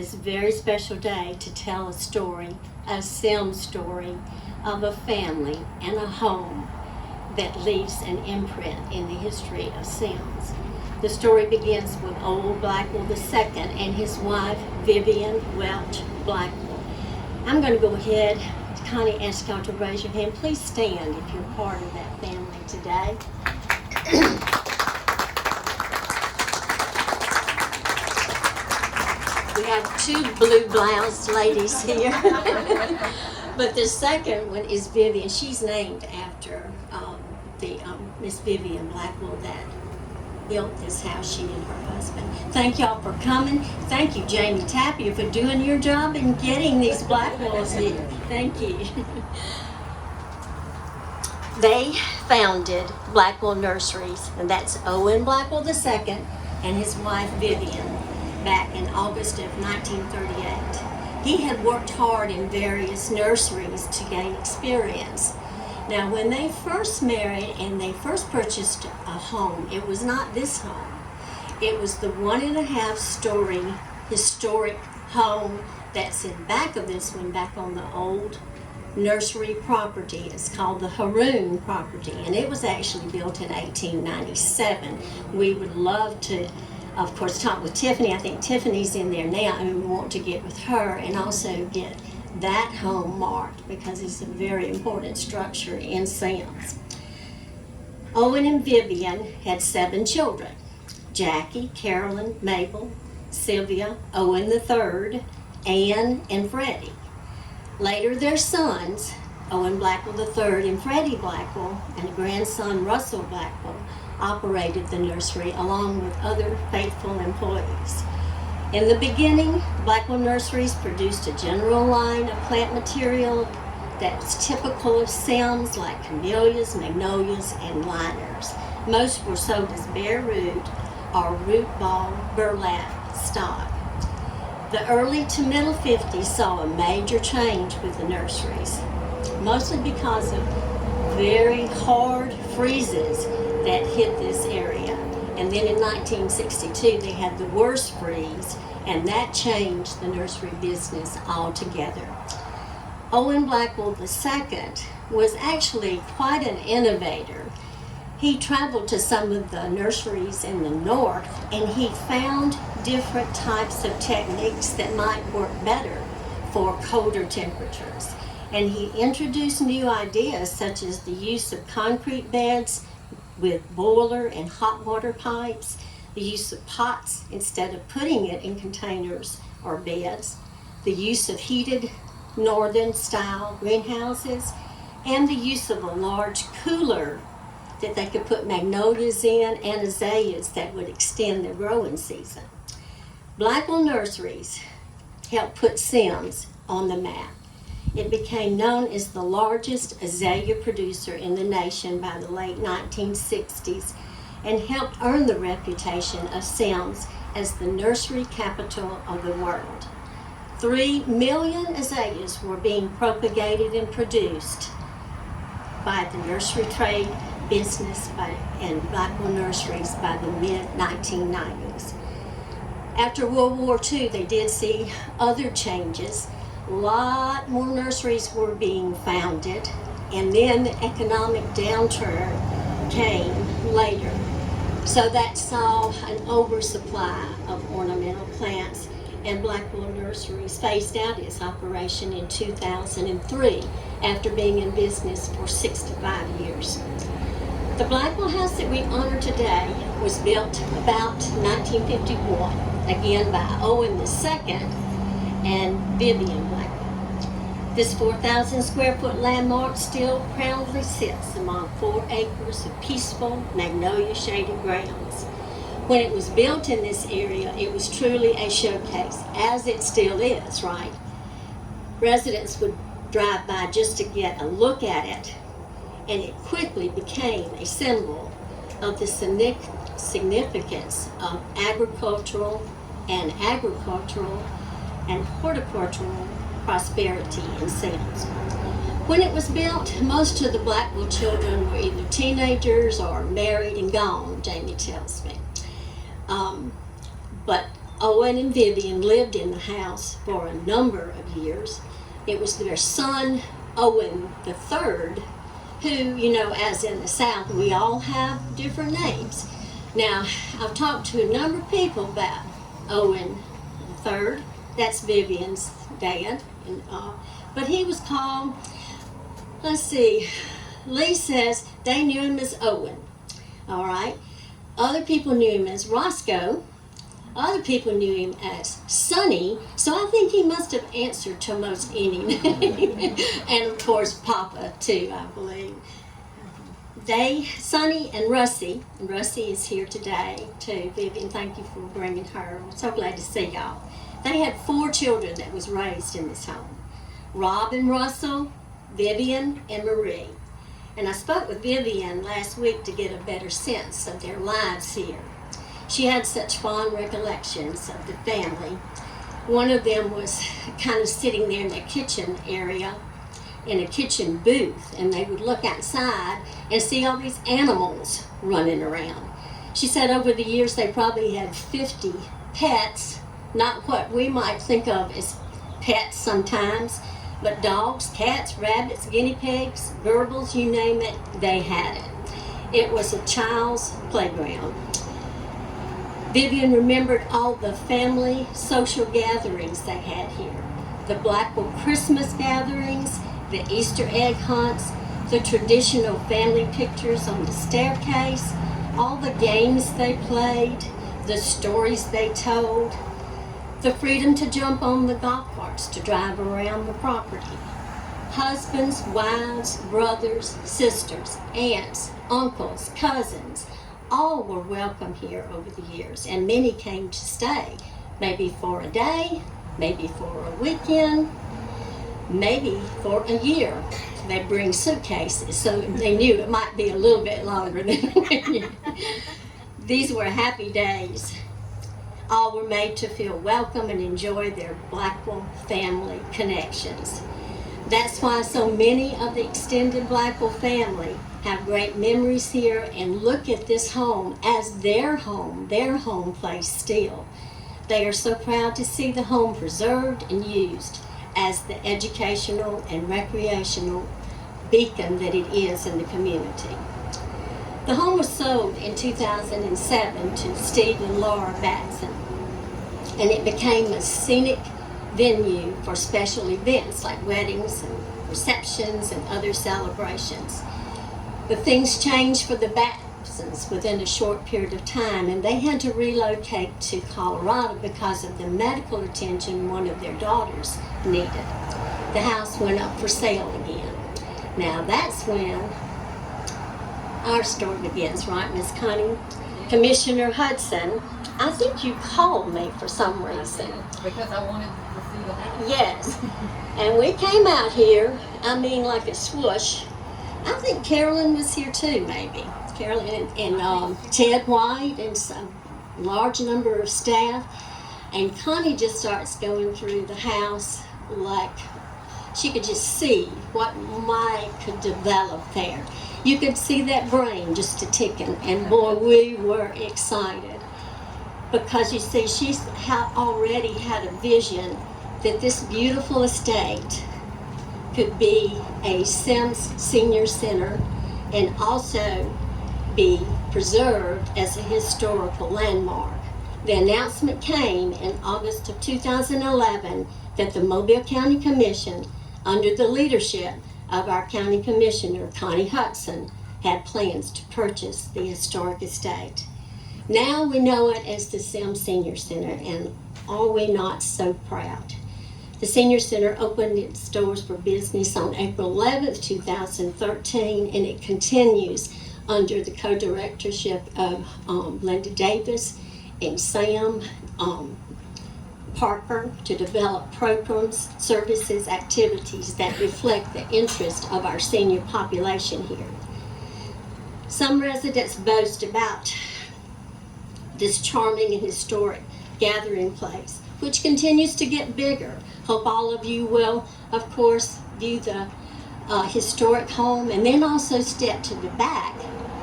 this very special day to tell a story, a Semmes story of a family and a home that leaves an imprint in the history of Semmes. The story begins with old Blackwell II and his wife, Vivian Welch Blackwell. I'm going to go ahead, Connie, ask y'all to raise your hand. Please stand if you're part of that family today. We have two blue-bloused ladies here. But the second one is Vivian. She's named after Miss Vivian Blackwell that built this house, she and her husband. Thank y'all for coming. Thank you, Jamie Tapia, for doing your job and getting these Blackwells here. Thank you. They founded Blackwell Nurseries, and that's Owen Blackwell II and his wife Vivian back in August of 1938. He had worked hard in various nurseries to gain experience. Now, when they first married and they first purchased a home, it was not this home. It was the 1.5-story historic home that's in back of this one, back on the old nursery property. It's called the Haroon property, and it was actually built in 1897. We would love to, of course, talk with Tiffany. I think Tiffany's in there now, and we want to get with her and also get that home marked because it's a very important structure in Semmes. Owen and Vivian had 7 children: Jackie, Carolyn, Mabel, Sylvia, Owen III, Anne, and Freddie. Later, their sons, Owen Blackwell III and Freddie Blackwell, and a grandson, Russell Blackwell, operated the nursery along with other faithful employees. In the beginning, Blackwell Nurseries produced a general line of plant material that was typical of Semmes, like camellias, magnolias, and liners. Most were sold as bare root or root ball burlap stock. The early to middle 50s saw a major change with the nurseries, mostly because of very hard freezes that hit this area. And then in 1962, they had the worst freeze, and that changed the nursery business altogether. Owen Blackwell II was actually quite an innovator. He traveled to some of the nurseries in the north, and he found different types of techniques that might work better for colder temperatures. And he introduced new ideas such as the use of concrete beds with boiler and hot water pipes, the use of pots instead of putting it in containers or beds, the use of heated northern style greenhouses, and the use of a large cooler that they could put magnolias in and azaleas that would extend their growing season. Blackwell Nurseries helped put Semmes on the map. It became known as the largest azalea producer in the nation by the late 1960s and helped earn the reputation of Semmes as the nursery capital of the world. 3 million azaleas were being propagated and produced by the nursery trade business and Blackwell Nurseries by the mid-1990s. After World War II, they did see other changes. A lot more nurseries were being founded, and then the economic downturn came later. So that saw an oversupply of ornamental plants, and Blackwell Nurseries phased out its operation in 2003 after being in business for 65 years. The Blackwell house that we honor today was built about 1951, again by Owen II and Vivian Blackwell. This 4,000 square foot landmark still proudly sits among 4 acres of peaceful, magnolia shaded grounds. When it was built in this area, it was truly a showcase, as it still is, right? Residents would drive by just to get a look at it, and it quickly became a symbol of the significance of agricultural and horticultural prosperity in Semmes. When it was built, most of the Blackwell children were either teenagers or married and gone, Jamie tells me. But Owen and Vivian lived in the house for a number of years. It was their son, Owen the Third, who, you know, as in the South, we all have different names. Now, I've talked to a number of people about Owen the Third. That's Vivian's dad. But he was called, let's see, Lee says they knew him as Owen. All right. Other people knew him as Roscoe. Other people knew him as Sonny, so I think he must have answered to most any name. And of course, Papa too, I believe. Sonny and Russie is here today too. Vivian, thank you for bringing her. I'm so glad to see y'all. They had 4 children that was raised in this home. Rob and Russell, Vivian, and Marie. And I spoke with Vivian last week to get a better sense of their lives here. She had such fond recollections of the family. One of them was kind of sitting there in the kitchen area, in a kitchen booth, and they would look outside and see all these animals running around. She said over the years they probably had 50 pets, not what we might think of as pets sometimes, but dogs, cats, rabbits, guinea pigs, gerbils, you name it, they had it. It was a child's playground. Vivian remembered all the family social gatherings they had here. The Blackwell Christmas gatherings, the Easter egg hunts, the traditional family pictures on the staircase, all the games they played, the stories they told, the freedom to jump on the golf carts to drive around the property. Husbands, wives, brothers, sisters, aunts, uncles, cousins, all were welcome here over the years, and many came to stay, maybe for a day, maybe for a weekend, maybe for a year. They bring suitcases, so they knew it might be a little bit longer than a year. These were happy days. All were made to feel welcome and enjoy their Blackwell family connections. That's why so many of the extended Blackwell family have great memories here and look at this home as their home place still. They are so proud to see the home preserved and used as the educational and recreational beacon that it is in the community. The home was sold in 2007 to Steve and Laura Batson, and it became a scenic venue for special events like weddings and receptions and other celebrations. But things changed for the Batsons within a short period of time, and they had to relocate to Colorado because of the medical attention one of their daughters needed. The house went up for sale again. Now that's when our story begins, right, Miss Connie? Commissioner Hudson, I think you called me for some reason. Because I wanted to see the house. Yes, and we came out here, I mean like a swoosh. I think Carolyn was here too, maybe. Carolyn and Ted White and some large number of staff. And Connie just starts going through the house like she could just see what could develop there. You could see that brain just a ticking, and boy, we were excited. Because you see, she's already had a vision that this beautiful estate could be a Semmes Senior Center and also be preserved as a historical landmark. The announcement came in August of 2011 that the Mobile County Commission, under the leadership of our County Commissioner, Connie Hudson, had plans to purchase the historic estate. Now we know it as the Semmes Senior Center, and are we not so proud? The Senior Center opened its doors for business on April 11th, 2013, and it continues under the co-directorship of Linda Davis and Sam Parker to develop programs, services, activities that reflect the interest of our senior population here. Some residents boast about this charming and historic gathering place, which continues to get bigger. Hope all of you will, of course, view the historic home and then also step to the back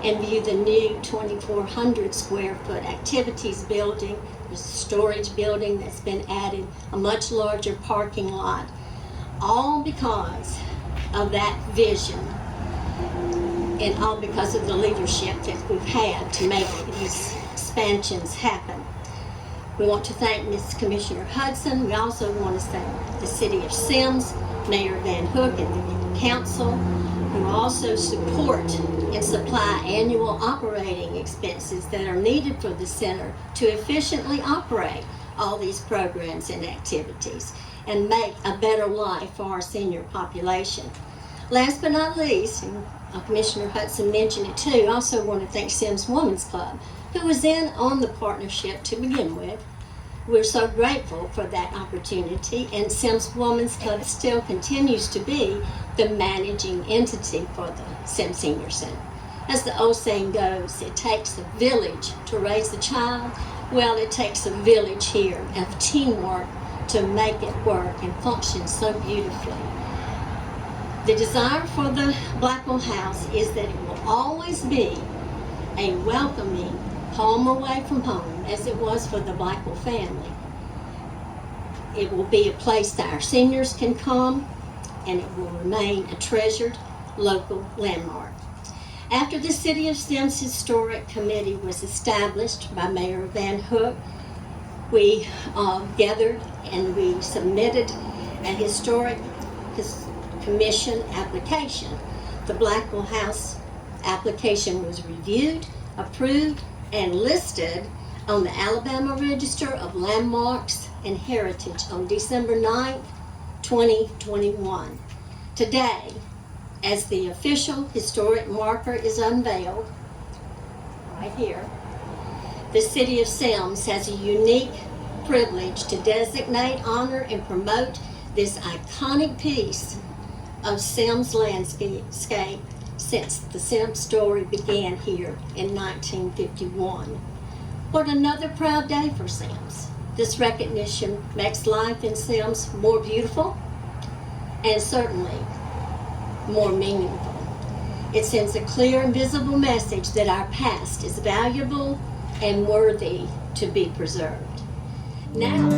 and view the new 2,400 square foot activities building. There's a storage building that's been added, a much larger parking lot, all because of that vision and all because of the leadership that we've had to make these expansions happen. We want to thank Ms. Commissioner Hudson. We also want to thank the City of Semmes, Mayor Van Hook, and the Council, who also support and supply annual operating expenses that are needed for the center to efficiently operate all these programs and activities and make a better life for our senior population. Last but not least, and Commissioner Hudson mentioned it too, I also want to thank Semmes Women's Club, who was in on the partnership to begin with. We're so grateful for that opportunity, and Semmes Women's Club still continues to be the managing entity for the Semmes Senior Center. As the old saying goes, it takes a village to raise a child. Well, it takes a village here of teamwork to make it work and function so beautifully. The desire for the Blackwell House is that it will always be a welcoming home away from home, as it was for the Blackwell family. It will be a place that our seniors can come, and it will remain a treasured local landmark. After the City of Semmes Historic Committee was established by Mayor Van Hook, we gathered and we submitted a historic commission application. The Blackwell House application was reviewed, approved, and listed on the Alabama Register of Landmarks and Heritage on December 9th, 2021. Today, as the official historic marker is unveiled, right here, the City of Semmes has a unique privilege to designate, honor, and promote this iconic piece of Semmes landscape since the Semmes story began here in 1951. What another proud day for Semmes. This recognition makes life in Semmes more beautiful and certainly more meaningful. It sends a clear and visible message that our past is valuable and worthy to be preserved. Now,